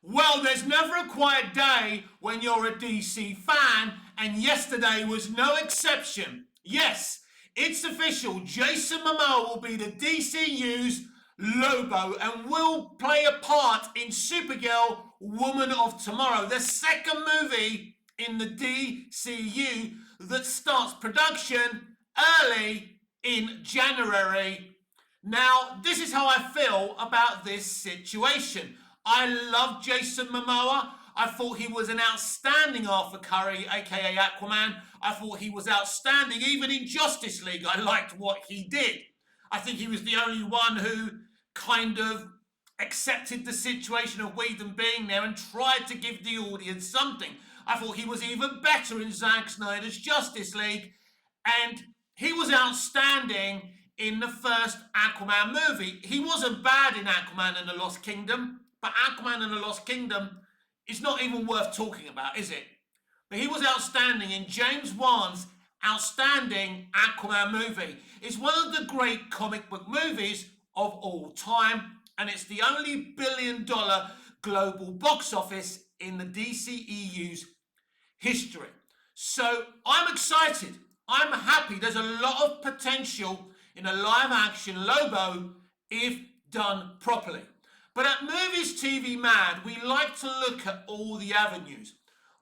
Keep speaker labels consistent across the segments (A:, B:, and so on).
A: Well, there's never a quiet day when you're a DC fan, and yesterday was no exception. Yes, it's official. Jason Momoa will be the DCU's Lobo and will play a part in Supergirl Woman of Tomorrow, the second movie in the DCU that starts production early in January. Now, this is how I feel about this situation. I love Jason Momoa. I thought he was an outstanding Arthur Curry, aka Aquaman. I thought he was outstanding. Even in Justice League, I liked what he did. I think he was the only one who kind of accepted the situation of Whedon being there and tried to give the audience something. I thought he was even better in Zack Snyder's Justice League, and he was outstanding in the first Aquaman movie. He wasn't bad in Aquaman and the Lost Kingdom, but Aquaman and the Lost Kingdom is not even worth talking about, is it? But he was outstanding in James Wan's outstanding Aquaman movie. It's one of the great comic book movies of all time, and it's the only billion-dollar global box office in the DCEU's history. So I'm excited. I'm happy. There's a lot of potential in a live-action Lobo if done properly. But at Movies TV Mad, we like to look at all the avenues.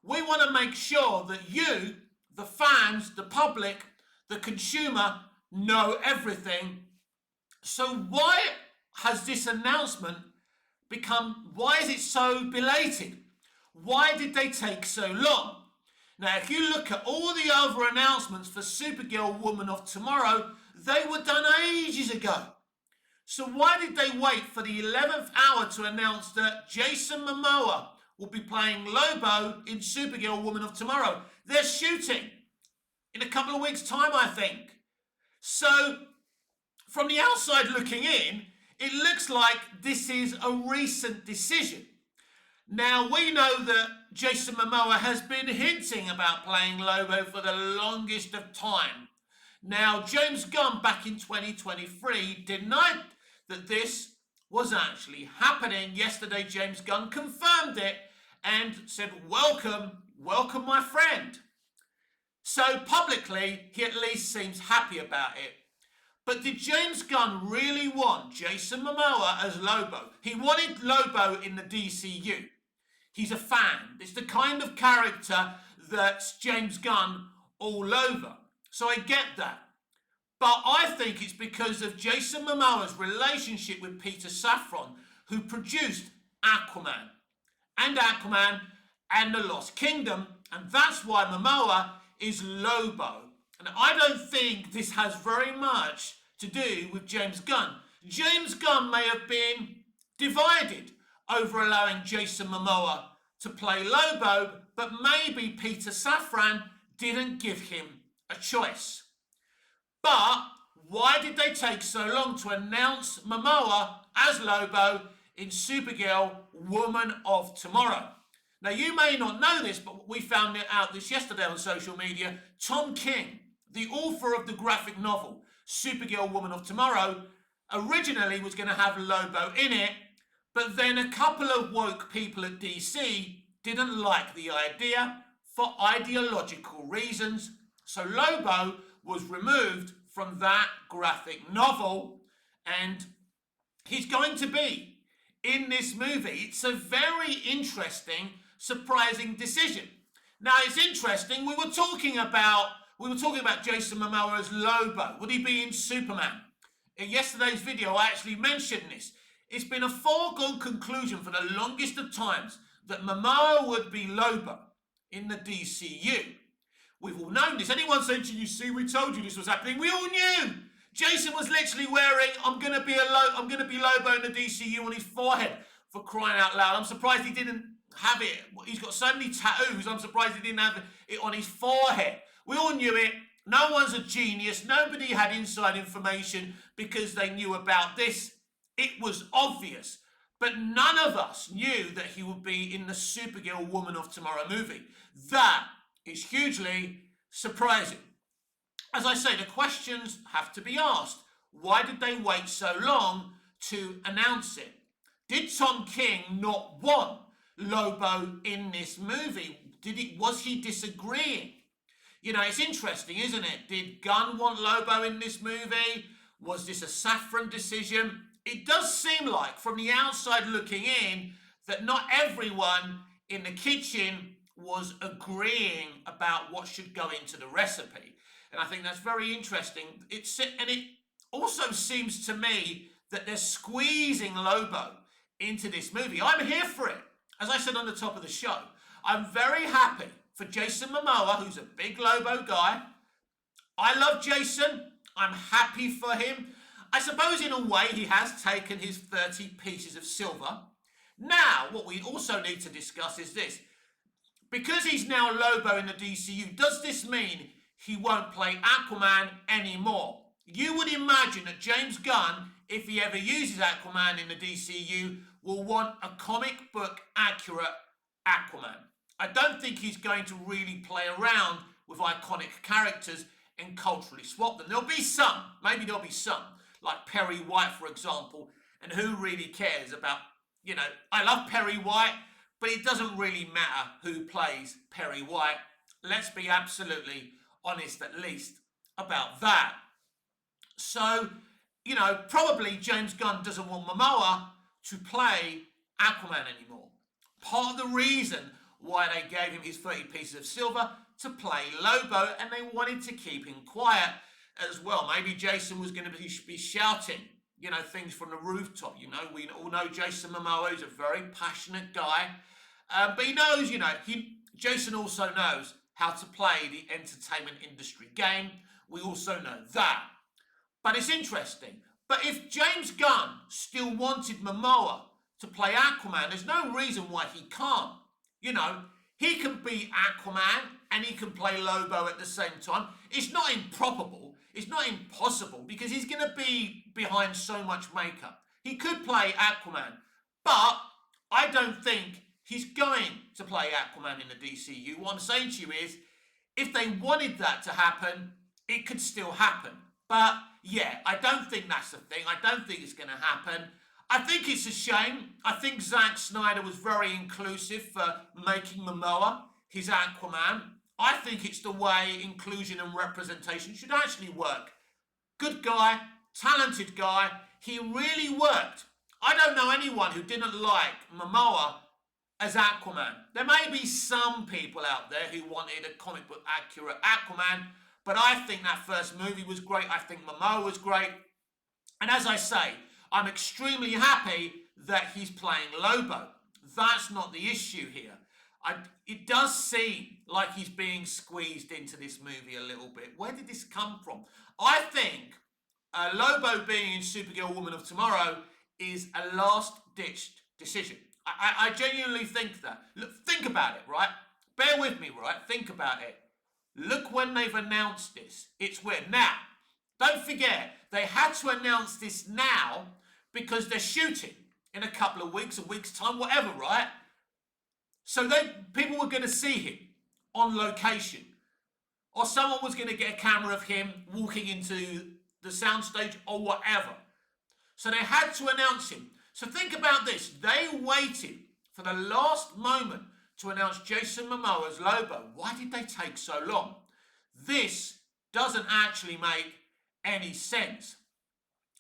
A: We want to make sure that you, the fans, the public, the consumer, know everything. So why has this announcement why is it so belated? Why did they take so long? Now, if you look at all the other announcements for Supergirl Woman of Tomorrow, they were done ages ago. So why did they wait for the 11th hour to announce that Jason Momoa will be playing Lobo in Supergirl Woman of Tomorrow? They're shooting in a couple of weeks' time, I think. So from the outside looking in, it looks like this is a recent decision. Now, we know that Jason Momoa has been hinting about playing Lobo for the longest of time. Now, James Gunn back in 2023 denied that this was actually happening. Yesterday, James Gunn confirmed it and said, welcome, my friend. So publicly, he at least seems happy about it. But did James Gunn really want Jason Momoa as Lobo? He wanted Lobo in the DCU. He's a fan. It's the kind of character that's James Gunn all over. So I get that. But I think it's because of Jason Momoa's relationship with Peter Safran, who produced Aquaman and The Lost Kingdom. And that's why Momoa is Lobo. And I don't think this has very much to do with James Gunn. James Gunn may have been divided over allowing Jason Momoa to play Lobo, but maybe Peter Safran didn't give him a choice. But why did they take so long to announce Momoa as Lobo in Supergirl Woman of Tomorrow? Now, you may not know this, but we found it out this yesterday on social media. Tom King, the author of the graphic novel Supergirl Woman of Tomorrow, originally was going to have Lobo in it, but then a couple of woke people at DC didn't like the idea for ideological reasons. So Lobo was removed from that graphic novel, and he's going to be in this movie. It's a very interesting, surprising decision. Now, it's interesting. We were talking about Jason Momoa as Lobo. Would he be in Superman? In yesterday's video, I actually mentioned this. It's been a foregone conclusion for the longest of times that Momoa would be Lobo in the DCU. We've all known this. Anyone saying to you, see, we told you this was happening. We all knew. Jason was literally wearing, I'm gonna be Lobo in the DCU on his forehead, for crying out loud. I'm surprised he didn't have it. He's got so many tattoos. I'm surprised he didn't have it on his forehead. We all knew it. No one's a genius. Nobody had inside information because they knew about this. It was obvious. But none of us knew that he would be in the Supergirl Woman of Tomorrow movie. That is hugely surprising. As I say, the questions have to be asked. Why did they wait so long to announce it? Did Tom King not want Lobo in this movie? Was he disagreeing? You know, it's interesting, isn't it? Did Gunn want Lobo in this movie? Was this a Safran decision? It does seem like, from the outside looking in, that not everyone in the kitchen was agreeing about what should go into the recipe. And I think that's very interesting. And it also seems to me that they're squeezing Lobo into this movie. I'm here for it. As I said on the top of the show, I'm very happy for Jason Momoa, who's a big Lobo guy. I love Jason. I'm happy for him. I suppose in a way he has taken his 30 pieces of silver. Now, what we also need to discuss is this. Because he's now Lobo in the DCU, does this mean he won't play Aquaman anymore? You would imagine that James Gunn, if he ever uses Aquaman in the DCU, will want a comic book accurate Aquaman. I don't think he's going to really play around with iconic characters and culturally swap them. There'll be some, maybe there'll be some, like Perry White, for example, and who really cares about, you know, I love Perry White, but it doesn't really matter who plays Perry White. Let's be absolutely honest, at least, about that. So, you know, probably James Gunn doesn't want Momoa to play Aquaman anymore. Part of the reason why they gave him his 30 pieces of silver to play Lobo, and they wanted to keep him quiet as well. Maybe Jason was going to be shouting, you know, things from the rooftop. You know, we all know Jason Momoa is a very passionate guy, but he knows, you know, Jason also knows how to play the entertainment industry game. We also know that. But it's interesting. But if James Gunn still wanted Momoa to play Aquaman, there's no reason why he can't. You know, he can be Aquaman and he can play Lobo at the same time. It's not improbable. It's not impossible because he's going to be behind so much makeup. He could play Aquaman, but I don't think he's going to play Aquaman in the DCU. What I'm saying to you is, if they wanted that to happen, it could still happen. But yeah, I don't think that's the thing. I don't think it's going to happen. I think it's a shame. I think Zack Snyder was very inclusive for making Momoa his Aquaman. I think it's the way inclusion and representation should actually work. Good guy, talented guy. He really worked. I don't know anyone who didn't like Momoa as Aquaman. There may be some people out there who wanted a comic book accurate Aquaman, but I think that first movie was great. I think Momoa was great. And as I say, I'm extremely happy that he's playing Lobo. That's not the issue here. It does seem like he's being squeezed into this movie a little bit. Where did this come from? I think Lobo being in Supergirl Woman of Tomorrow is a last-ditch decision. I genuinely think that. Look, think about it, right? Bear with me, right? Think about it. Look when they've announced this. It's weird. Now, don't forget, they had to announce this now because they're shooting in a couple of weeks, a week's time, whatever, right? So people were going to see him on location. Or someone was going to get a camera of him walking into the soundstage or whatever. So they had to announce him. So think about this. They waited for the last moment to announce Jason Momoa's Lobo. Why did they take so long? This doesn't actually make any sense.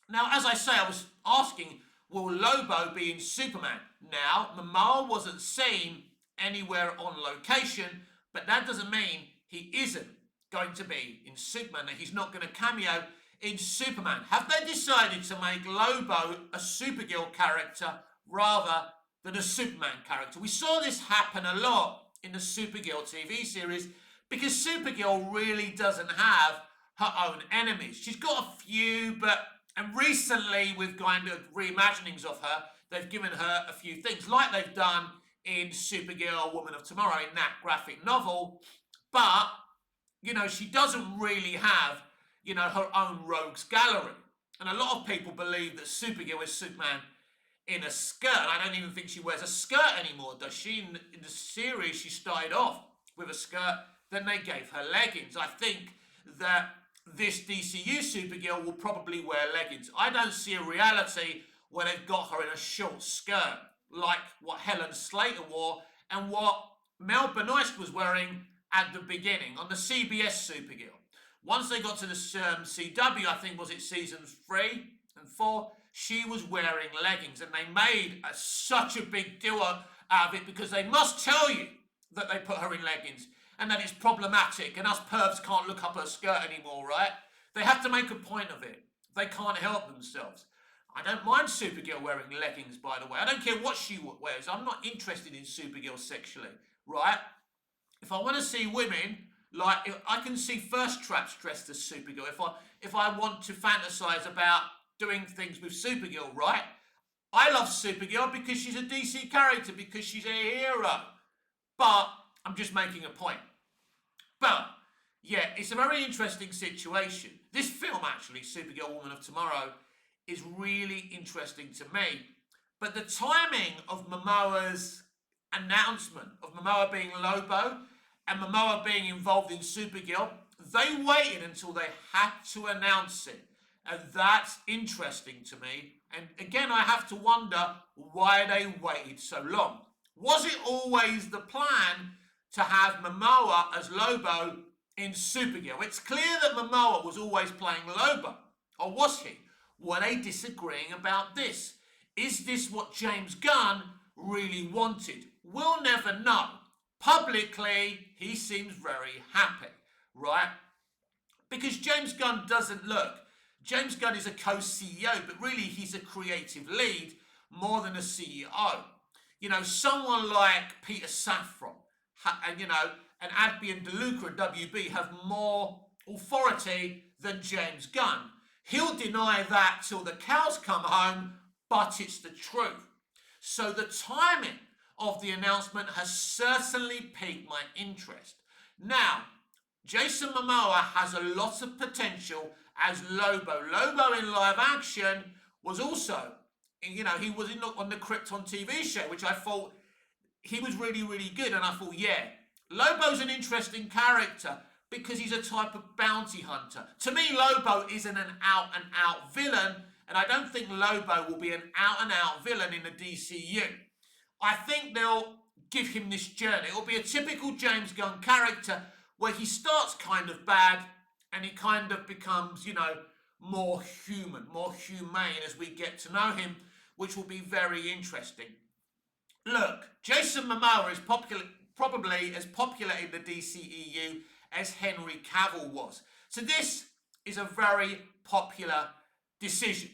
A: Now, as I say, I was asking, will Lobo be in Superman? Now, Momoa wasn't seen anywhere on location, but that doesn't mean he isn't going to be in Superman, that he's not going to cameo in Superman. Have they decided to make Lobo a Supergirl character rather than a Superman character? We saw this happen a lot in the Supergirl TV series because Supergirl really doesn't have her own enemies. She's got a few, and recently with kind of reimaginings of her, they've given her a few things, like they've done in Supergirl Woman of Tomorrow, in that graphic novel. But, you know, she doesn't really have, you know, her own rogues gallery. And a lot of people believe that Supergirl is Superman in a skirt. I don't even think she wears a skirt anymore, does she? In the series, she started off with a skirt, then they gave her leggings. I think that this DCU Supergirl will probably wear leggings. I don't see a reality where they've got her in a short skirt. like what Helen Slater wore and what Mel Benoist was wearing at the beginning on the CBS Supergirl. Once they got to the CW, I think was it seasons 3 and 4, she was wearing leggings, and they made such a big deal out of it because they must tell you that they put her in leggings and that it's problematic, and us pervs can't look up her skirt anymore, right? They have to make a point of it. They can't help themselves. I don't mind Supergirl wearing leggings, by the way. I don't care what she wears. I'm not interested in Supergirl sexually, right? If I want to see women, like I can see First Traps dressed as Supergirl. If I want to fantasize about doing things with Supergirl, right? I love Supergirl because she's a DC character, because she's a hero. But I'm just making a point. But yeah, it's a very interesting situation. This film, actually, Supergirl Woman of Tomorrow, is really interesting to me. But the timing of Momoa's announcement, of Momoa being Lobo and Momoa being involved in Supergirl, they waited until they had to announce it. And that's interesting to me. And again, I have to wonder why they waited so long. Was it always the plan to have Momoa as Lobo in Supergirl? It's clear that Momoa was always playing Lobo. Or was he? Were they disagreeing about this? Is this what James Gunn really wanted? We'll never know. Publicly, he seems very happy, right? Because James Gunn doesn't look. James Gunn is a co-CEO, but really he's a creative lead more than a CEO. You know, someone like Peter Safran, and and Adby and DeLuca at WB have more authority than James Gunn. He'll deny that till the cows come home, but it's the truth. So the timing of the announcement has certainly piqued my interest. Now, Jason Momoa has a lot of potential as Lobo. Lobo in live action was also, he was on the Krypton TV show, which I thought he was really, really good. And I thought, yeah, Lobo's an interesting character because he's a type of bounty hunter. To me, Lobo isn't an out-and-out villain, and I don't think Lobo will be an out-and-out villain in the DCU. I think they'll give him this journey. It'll be a typical James Gunn character where he starts kind of bad and he kind of becomes, more human, more humane as we get to know him, which will be very interesting. Look, Jason Momoa is probably as popular in the DCEU as Henry Cavill was. So this is a very popular decision.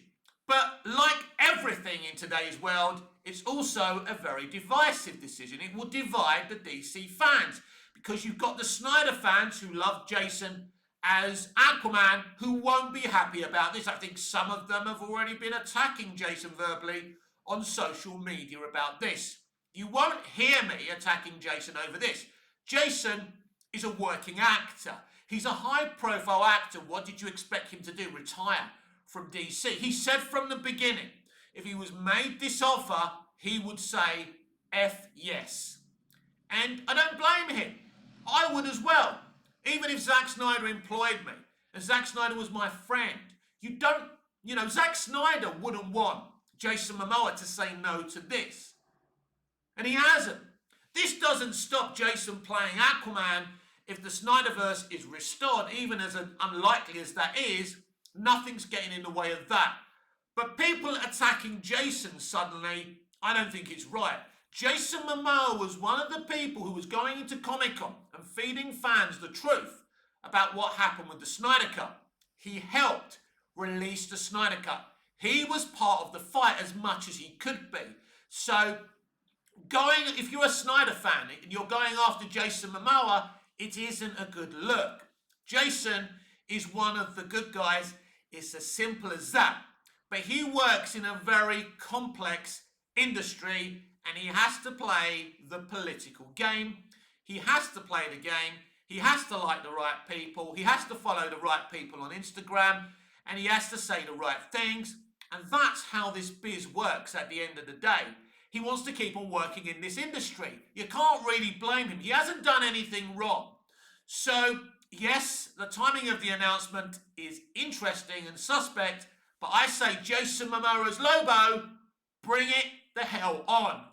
A: But like everything in today's world, it's also a very divisive decision. It will divide the DC fans because you've got the Snyder fans who love Jason as Aquaman who won't be happy about this. I think some of them have already been attacking Jason verbally on social media about this. You won't hear me attacking Jason over this. Jason is a working actor. He's a high-profile actor. What did you expect him to do? Retire from DC? He said from the beginning, if he was made this offer, he would say, F yes. And I don't blame him. I would as well. Even if Zack Snyder employed me, and Zack Snyder was my friend, Zack Snyder wouldn't want Jason Momoa to say no to this. And he hasn't. This doesn't stop Jason playing Aquaman if the Snyderverse is restored, even as unlikely as that is. Nothing's getting in the way of that. But people attacking Jason suddenly, I don't think it's right. Jason Momoa was one of the people who was going into Comic-Con and feeding fans the truth about what happened with the Snyder Cut. He helped release the Snyder Cut. He was part of the fight as much as he could be. So, if you're a Snyder fan and you're going after Jason Momoa, it isn't a good look. Jason is one of the good guys. It's as simple as that. But he works in a very complex industry and he has to play the political game. He has to play the game. He has to like the right people. He has to follow the right people on Instagram. And he has to say the right things. And that's how this biz works at the end of the day. He wants to keep on working in this industry. You can't really blame him. He hasn't done anything wrong. So, yes, the timing of the announcement is interesting and suspect, but I say Jason Momoa's Lobo, bring it the hell on.